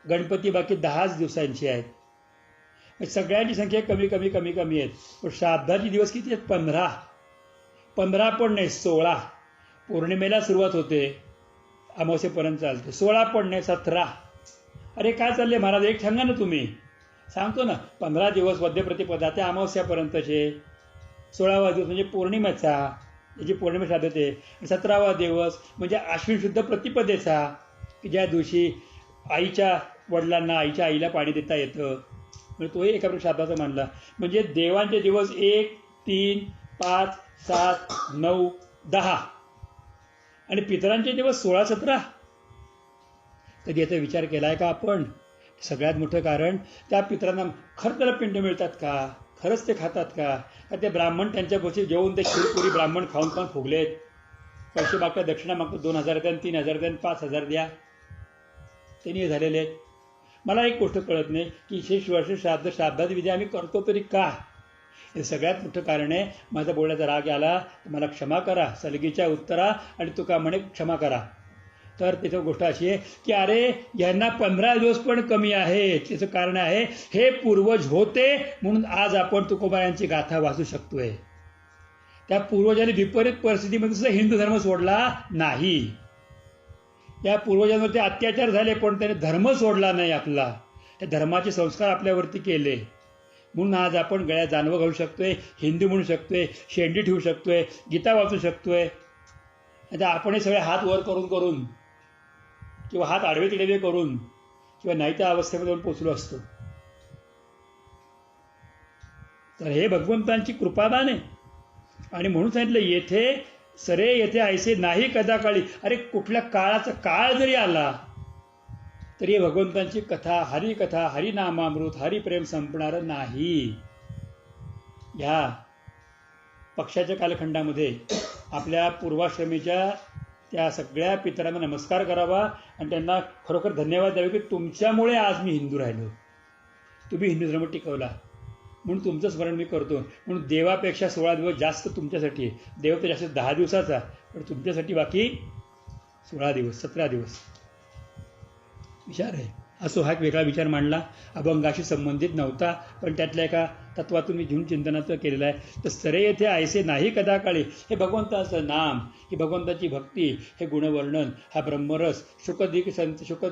गणपती बाकी 10च दिवसांची आहेत. सगळ्यांची संख्या कमी आहेत. पण श्राद्धाचे दिवस किती आहेत? 15 पण नाही, 16. पौर्णिमेला सुरुवात होते, अमावस्येपर्यंत चालते. 16 पण नाही, 17. अरे काय चालले महाराज, एक सांगा ना तुम्ही. सांगतो ना, 15 दिवस वद्यप्रतिपदा ते अमावस्यापर्यंतचे. 16वा दिवस म्हणजे पौर्णिमेचा, याची पौर्णिमा श्राद्ध होते. 17वा दिवस म्हणजे आश्विन शुद्ध प्रतिपदेचा, की ज्या दिवशी आईच्या वडिलांना, आईच्या आईला पाणी देता येतं, म्हणजे तोही एका श्राद्धाचा मानला. म्हणजे देवांचे दिवस 1, 3, 5, 7, 9, 10 आणि पितरांचे दिवस 16, 17. कधी याचा विचार केला आहे का आपण? सगळ्यात मोठं कारण त्या पितरांना खरं त्याला पिंड मिळतात का? खरंच ते खातात का? ते ब्राह्मण त्यांच्या गोष्टी जेवून ते खीरपुरी ब्राह्मण खाऊन फुगलेत. पैसे मागतात, दक्षिणा मागतात, 2000 द्या, 3000 द्या, 5000 द्या. त्यांनी हे झालेले आहेत. मला एक गोष्ट कळत नाही की विशेष वर्ष श्राद्धाची विधी आम्ही करतो तरी का? हे सगळ्यात मोठं कारण आहे. माझा बोलण्याचा राग आला तर मला क्षमा करा, सलगीच्या उत्तरा आणि तुका म्हणे क्षमा करा. तर त्याचं गोष्ट अशी आहे की अरे यांना 15 दिवस पण कमी आहे. त्याचं कारण आहे हे पूर्वज होते म्हणून आज आपण तुकोबायांची गाथा वाचू शकतोय. त्या पूर्वजांनी विपरीत परिस्थितीमध्ये सुद्धा हिंदू धर्म सोडला नाही. या पूर्वजांवरती अत्याचार झाले पण त्याने धर्म सोडला नाही आपला. त्या धर्माचे संस्कार आपल्यावरती केले म्हणून आज आपण गळ्यात जानवं घालू शकतोय, हिंदू म्हणू शकतोय, शेंडी ठेवू शकतोय, गीता वाचू शकतोय. आता आपण हे सगळे हात वर करून किंवा हात आडवे तिडवे करून किंवा नाही त्या अवस्थेमध्ये पोचलो असतो. तर हे भगवंतांची कृपादान आहे. आणि म्हणून सांगितलं येथे सरे येथे ऐसे नाही कदा काळी. अरे कुठल्या काळाचा काळ जरी आला तरी भगवंतांची कथा, हरिकथा, हरिनामामृत, हरिप्रेम संपणार नाही. या पक्षाच्या कालखंडामध्ये आपल्या पूर्वाश्रमीच्या त्या सगळ्या पितरांना नमस्कार करावा आणि त्यांना खरोखर धन्यवाद द्यावे की तुमच्यामुळे आज मी हिंदू राहिलो, तुम्ही हिंदू धर्म टिकवला म्हणून तुमचं स्मरण मी करतो. म्हणून देवापेक्षा 16 दिवस जास्त तुमच्यासाठी आहे. देव तर जास्त 10 दिवसाचा, पण तुमच्यासाठी बाकी 16 दिवस, 17 दिवस. विचार आहे. असो हा एक वेगळा विचार मांडला, अभंगाशी संबंधित नव्हता, पण त्यातल्या एका तत्वातून मी घेऊन चिंतनाचं केलेलं आहे. तर सरे येथे ऐसे नाही कदा काळी. हे भगवंताचं नाम, ही भगवंताची भक्ती, हे गुणवर्णन, हा ब्रह्मरस शुक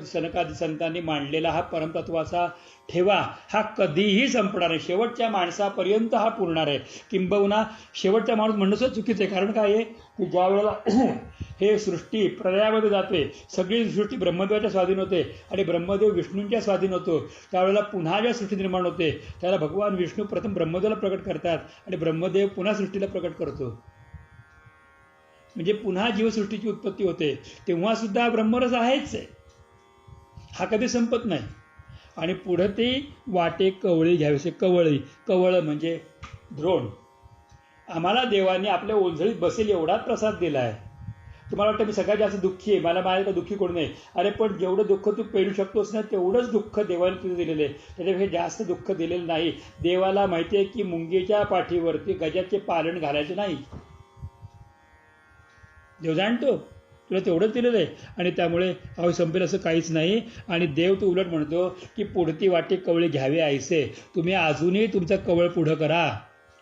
सनकादी संतांनी मांडलेला हा परमतत्वाचा ठेवा हा कधीही संपणार आहे. शेवटच्या माणसापर्यंत हा पुरणार आहे. किंबहुना शेवटचा माणूस म्हणणंच चुकीचं आहे. कारण काय आहे की ज्या वेळेला हे सृष्टी प्रलयामध्ये जाते, सगळी सृष्टी ब्रह्मदेवाच्या स्वाधीन होते आणि ब्रह्मदेव विष्णूंच्या स्वाधीन होतो, त्यावेळेला पुन्हा ज्या सृष्टी निर्माण होते त्याला भगवान विष्णू प्रथम ब्रह्मदेवाला प्रकट करतात आणि ब्रह्मदेव पुन्हा सृष्टीला प्रकट करतो. म्हणजे पुन्हा जीवसृष्टीची उत्पत्ती होते, तेव्हा सुद्धा ब्रह्मरस आहेच आहे, हा कधी संपत नाही. आणि पुढे ते वाटे कवळी घ्यावीसे. कवळ म्हणजे द्रोण. आम्हाला देवाने आपल्या ओंजळीत बसेल एवढाच प्रसाद दिला आहे. तुम्हाला वाटतं मी सगळ्यात जास्त दुःखी आहे, मला माझ्या दुःखी कोण नाही. अरे पण जेवढं दुःख तू पेलू शकतोस ना, तेवढंच दुःख देवाने तुझं दिलेलं आहे. त्याच्यापेक्षा जास्त दुःख दिलेलं नाही. देवाला माहिती आहे की मुंगीच्या पाठीवरती गजाचे पालन घालायचे नाही. देव जाणतो तुला तेवढंच दिलेलं आहे. आणि त्यामुळे अहो संपेल असं काहीच नाही. आणि देव तो उलट म्हणतो की पुढती वाटे कवळे घ्यावे ऐसे. तुम्ही अजूनही तुमचा कवळ पुढं करा.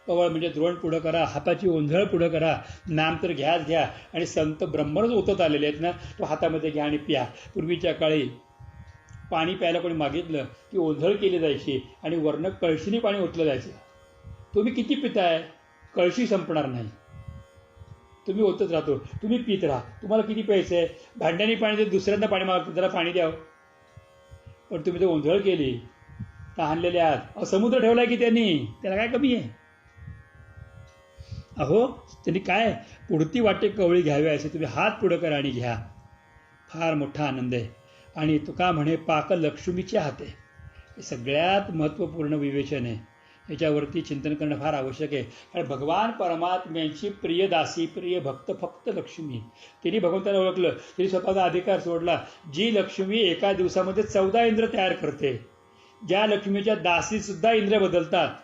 कवळ म्हणजे द्रोण पुढं करा, हाताची ओंझळ पुढं करा. नाम तर घ्याच घ्या. आणि संत ब्रह्मरच ओतत आलेले आहेत ना, तो हातामध्ये घ्या आणि प्या. पूर्वीच्या काळी पाणी प्यायला कोणी मागितलं की ओंझळ केली जायची आणि वरनं कळशीने पाणी ओतलं जायचं. तुम्ही किती पिताय, कळशी संपणार नाही. तुम्ही ओतच राहतो, तुम्ही पित राहा. तुम्हाला किती प्यायचं आहे, भांड्याने पाणी देत दुसऱ्यांदा पाणी मागतो, त्याला पाणी द्यावं. पण तुम्ही ते ओंझळ केली, तहानलेले आहात. समुद्र ठेवलाय की त्यांनी, त्याला काय कमी आहे. अहो त्यांनी काय पुढती वाटे कवळी घ्यावी असे. तुम्ही हात पुढं करा आणि घ्या. फार मोठा आनंद आहे. आणि तुका म्हणे पाक लक्ष्मीच्या हाते. हे सगळ्यात महत्त्वपूर्ण विवेचन आहे. याच्यावरती चिंतन करणं फार आवश्यक आहे. कारण भगवान परमात्म्यांची प्रिय दासी, प्रिय भक्त फक्त लक्ष्मी. तिने भगवंताला ओळखलं, तिने स्वतःचा अधिकार सोडला. जी लक्ष्मी एका दिवसामध्ये 14 इंद्र तयार करते, ज्या लक्ष्मीच्या दासी सुद्धा इंद्र बदलतात,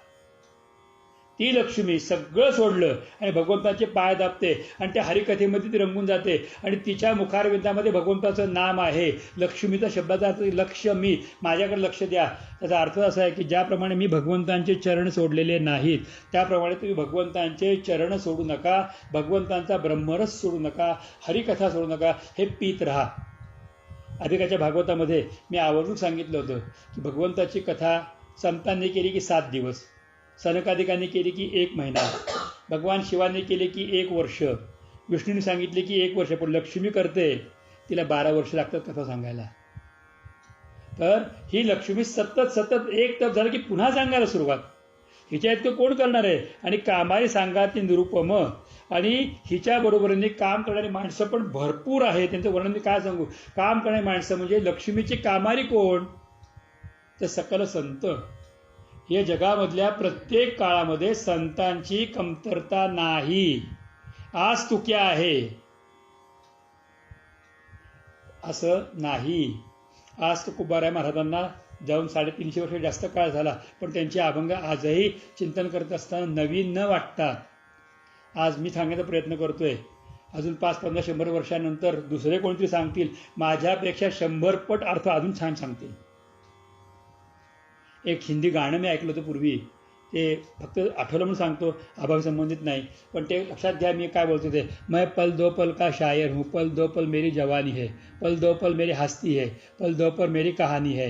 ती लक्ष्मी सगळं सोडलं आणि भगवंताचे पाय दाबते. आणि त्या हरिकथेमध्ये ती रंगून जाते. आणि तिच्या मुखारविंदामध्ये भगवंताचं नाम आहे. लक्ष्मीचा शब्दाचा अर्थ लक्ष्मी, माझ्याकडे लक्ष द्या. त्याचा अर्थ असा आहे की ज्याप्रमाणे मी भगवंतांचे चरण सोडलेले नाहीत, त्याप्रमाणे तुम्ही भगवंतांचे चरण सोडू नका, भगवंतांचा ब्रह्मरस सोडू नका, हरिकथा सोडू नका. हे पीत राहा. अधिकाच्या भागवतामध्ये मी आवर्जून सांगितलं होतं की भगवंताची कथा संतांनी केली की 7 दिवस, सनकादिकांनी केली की 1 महिना, भगवान शिवाने केले की 1 वर्ष, विष्णूने सांगितले की 1 वर्ष. पण लक्ष्मी करते, तिला 12 वर्ष लागतात कथा सांगायला. तर ही लक्ष्मी सतत एक तप झालं की पुन्हा सांगायला सुरुवात. हिच्या इतकं कोण करणार आहे. आणि कामारी सांगाती निरुपम. आणि हिच्या बरोबरीने काम करणारी माणसं पण भरपूर आहे. त्यांचं वर्णन मी काय सांगू. काम करणारी माणसं म्हणजे लक्ष्मीची कामारी कोण, तर सकल संत. या जगामधल्या प्रत्येक काळामध्ये संतांची कमतरता नाही. आज तुक्या आहे असं नाही. आज तुकोबाराय महाराजांना जाऊन 350 वर्ष जास्त काळ झाला, पण त्यांचे अभंग आजही चिंतन करत असताना नवीन न वाटतात. आज मी सांगण्याचा प्रयत्न करतोय, अजून 5, 15, 100 वर्षानंतर दुसरे कोणतरी सांगतील, माझ्यापेक्षा 100 पट अर्थ अजून छान सांगतील. एक हिंदी गाणं मी ऐकलं होतं पूर्वी, ते फक्त आठवलं म्हणून सांगतो, अभावी संबंधित नाही, पण ते लक्षात घ्या मी काय बोलतो ते. मैं पल दो पल का शायर हूँ, पल दो पल मेरी जवानी है, पल दो पल मेरी हस्ती है, पल दो पल मेरी कहाणी है.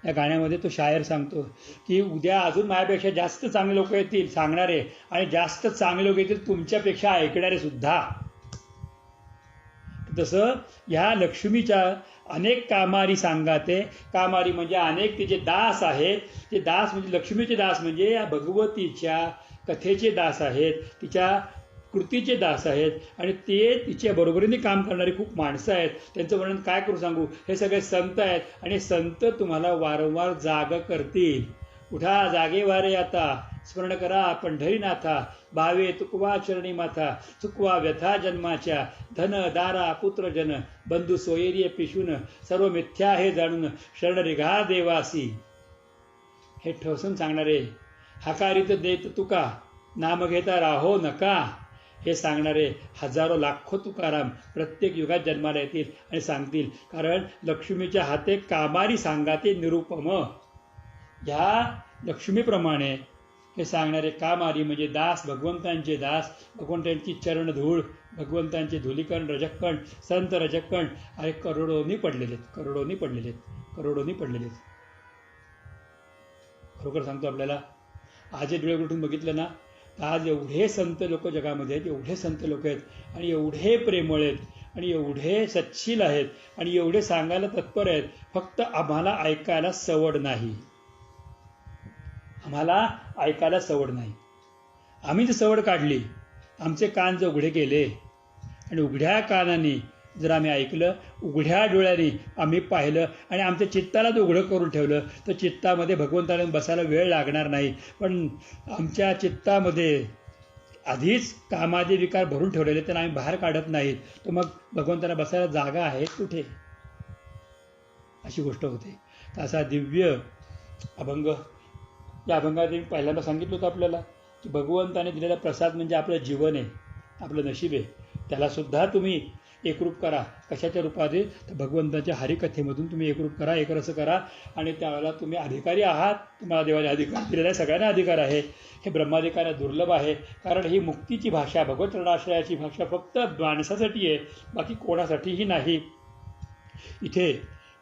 या गाण्यामध्ये तो शायर सांगतो की उद्या अजून माझ्यापेक्षा जास्त चांगले लोक येतील सांगणारे, आणि जास्त चांगले लोक येतील तुमच्यापेक्षा ऐकणारे सुद्धा. तसं ह्या लक्ष्मीच्या अनेक कामारी सांगाते. कामारी म्हणजे अनेक तिचे दास आहेत. ते दास म्हणजे लक्ष्मीचे दास म्हणजे या भगवतीच्या कथेचे दास आहेत, तिच्या कृतीचे दास आहेत. आणि ते तिच्या बरोबरीने काम करणारी खूप माणसं आहेत. त्यांचं वर्णन काय करू सांगू. हे सगळे संत आहेत. आणि संत तुम्हाला वारंवार जाग करतील. उठा जागे वारे आता, स्मरण करा पंढरीनाथा, भावे तुकवा चरणी माथा, चुकवा व्यथा जन्माच्या, धन दारा पुत्र जन, बंधू सोयरी पिशून, सर्व मिथ्या हे जाणून, शरण रिघा देवासी. हे ठोसून सांगणारे, हकारित देत तुका, नाम घेता राहो नका, हे सांगणारे हजारो लाखो तुकाराम प्रत्येक युगात जन्माला येतील आणि सांगतील. कारण लक्ष्मीच्या हाते कामारी सांगाते निरुपम. ह्या लक्ष्मीप्रमाणे हे सांगणारे कामारी म्हणजे दास, भगवंतांचे दास, भगवंतांची चरणधूळ, भगवंतांचे धुलीकण, रजकण, संत रजकण अरे करोडोनी पडलेले आहेत, करोडोनी पडलेले आहेत, करोडोनी पडलेले आहेत. खरोखर सांगतो आपल्याला, आज डोळे उठून बघितलं ना, तर आज एवढे संत लोक जगामध्ये आहेत, एवढे संत लोक आहेत, आणि एवढे प्रेमळ आहेत, आणि एवढे सच्छील आहेत, आणि एवढे सांगायला तत्पर आहेत. फक्त आम्हाला ऐकायला सवड नाही. आम्हाला ऐकायला सवड नाही. आम्ही जर सवड काढली, आमचे कान जर उघडे केले, आणि उघड्या कानाने जर आम्ही ऐकलं, उघड्या डोळ्यांनी आम्ही पाहिलं आणि आमच्या चित्ताला जर उघडं करून ठेवलं तर चित्तामध्ये भगवंताला बसायला वेळ लागणार नाही. पण आमच्या चित्तामध्ये आधीच कामादी विकार भरून ठेवलेले त्यांना आम्ही बाहेर काढत नाहीत, तर मग भगवंताला बसायला जागा आहे कुठे, अशी गोष्ट होते. तर असा दिव्य अभंग, या अभंगात पहिल्यांदा सांगितलं होतं आपल्याला की भगवंताने दिलेला प्रसाद म्हणजे आपलं जीवन आहे, आपलं नशीब आहे. त्यालासुद्धा तुम्ही एकरूप करा. कशाच्या रूपाने? तर भगवंताच्या हरिकथेमधून तुम्ही एकरूप करा, एकरस करा. आणि त्यावेळेला तुम्ही अधिकारी आहात. तुम्हाला देवाने अधिकार दिलेला आहे, सगळ्यांना अधिकार आहे. हे ब्रह्माधिकार दुर्लभ आहे, कारण ही मुक्तीची भाषा, भगवत चरणाश्रयाची भाषा फक्त माणसासाठी आहे, बाकी कोणासाठीही नाही. इथे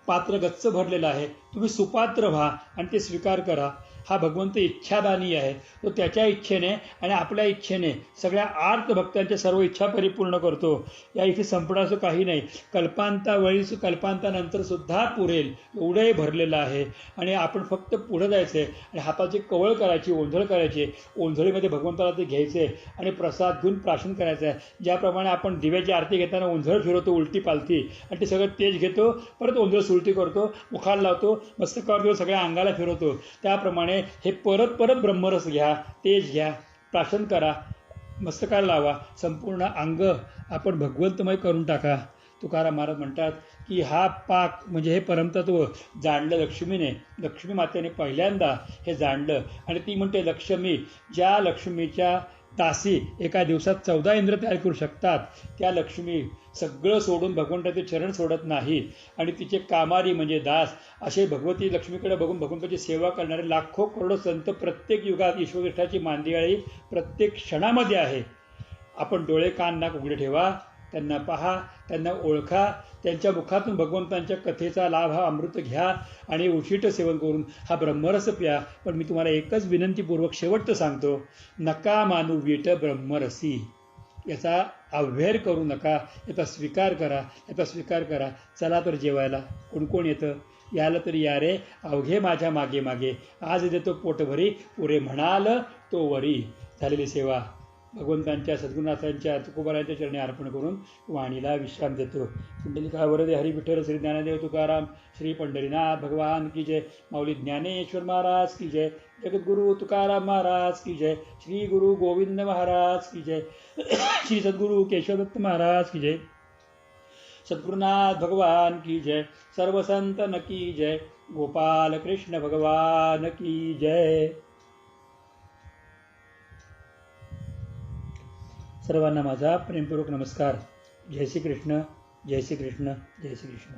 पात्र गच्च भरलेलं आहे, तुम्ही सुपात्र व्हा आणि ते स्वीकार करा. हा भगवंत इच्छादानी आहे. तो त्याच्या इच्छेने आणि आपल्या इच्छेने सगळ्या आर्त भक्तांच्या सर्व इच्छा परिपूर्ण करतो. या इथे संपणाचं काही नाही. कल्पांतावेळीच कल्पांतानंतर सुद्धा पुरेल एवढंही भरलेलं आहे. आणि आपण फक्त पुढं जायचं आहे आणि हाताची कवळ करायची, ओंझळ करायची. ओंझळीमध्ये भगवंताला ते घ्यायचे आणि प्रसाद घेऊन प्राशन करायचं आहे. ज्याप्रमाणे आपण दिव्याची आरती घेताना ओंझळ फिरवतो उलटी पालती आणि ते सगळं तेज घेतो, परत ओंझळ सुलटी करतो, मुखाला लावतो, मस्तकावर घेऊन सगळ्या अंगाला फिरवतो. त्याप्रमाणे हे परत परत ब्रह्मरस घ्या, तेज घ्या, प्राशन करा, मस्तकाला लावा, संपूर्ण अंग आपण भगवंतमय करून टाका. तुकाराम महाराज म्हणतात की हा पाक म्हणजे हे परमतत्व जाणलं लक्ष्मीने. लक्ष्मी मातेने पहिल्यांदा हे जाणलं आणि ती म्हणते लक्ष्मी, ज्या लक्ष्मीच्या दासी एका दिवसात 14 इंद्र तयार करू शकतात, त्या लक्ष्मी सगळं सोडून भगवंताचे चरण सोडत नाही. आणि तिचे कामारी म्हणजे दास असे भगवती लक्ष्मीकडे बघून भगवंताची सेवा करणारे लाखो करोडो संत प्रत्येक युगात ईश्वरनिष्ठाची मांदियाळी प्रत्येक क्षणामध्ये आहे. आपण डोळे कान नाक उघडे ठेवा, त्यांना पहा, त्यांना ओळखा, त्यांच्या मुखातून भगवंतांच्या कथेचा लाभ हा अमृत घ्या आणि उशिष्ट सेवन करून हा ब्रह्मरस प्या. पण मी तुम्हाला एकच विनंतीपूर्वक शेवटचं सांगतो, नका मानू वीट ब्रह्मरसी. याचा अव्हेर करू नका, याचा स्वीकार करा, याचा स्वीकार करा. चला तर जेवायला. कोण कोण येतं? याला तरी या रे अवघे माझ्या मागे मागे, आज देतो पोटभरी, पुरे म्हणाल तो वरी. झालेली सेवा भगवंतांच्या सद्गुरुनाथांच्या तुकोबारायांच्या चरणी अर्पण करून वाणीला विश्राम देतो. कुंडलिका वरदे हरी विठ्ठल श्री ज्ञानदेव तुकाराम श्री पंढरीनाथ भगवान की जय. माऊली ज्ञानेश्वर महाराज की जय. जगद्गुरु तुकाराम महाराज की जय. श्री गुरु गोविंद महाराज की जय. श्री सद्गुरु केशवदत्त महाराज की जय. सद्गुरुनाथ भगवान की जय. सर्व संतन की जय. गोपाल कृष्ण भगवान की जय. सर्वांना माझा प्रेमपूर्वक नमस्कार. जय श्री कृष्ण, जय श्री कृष्ण, जय श्री कृष्ण.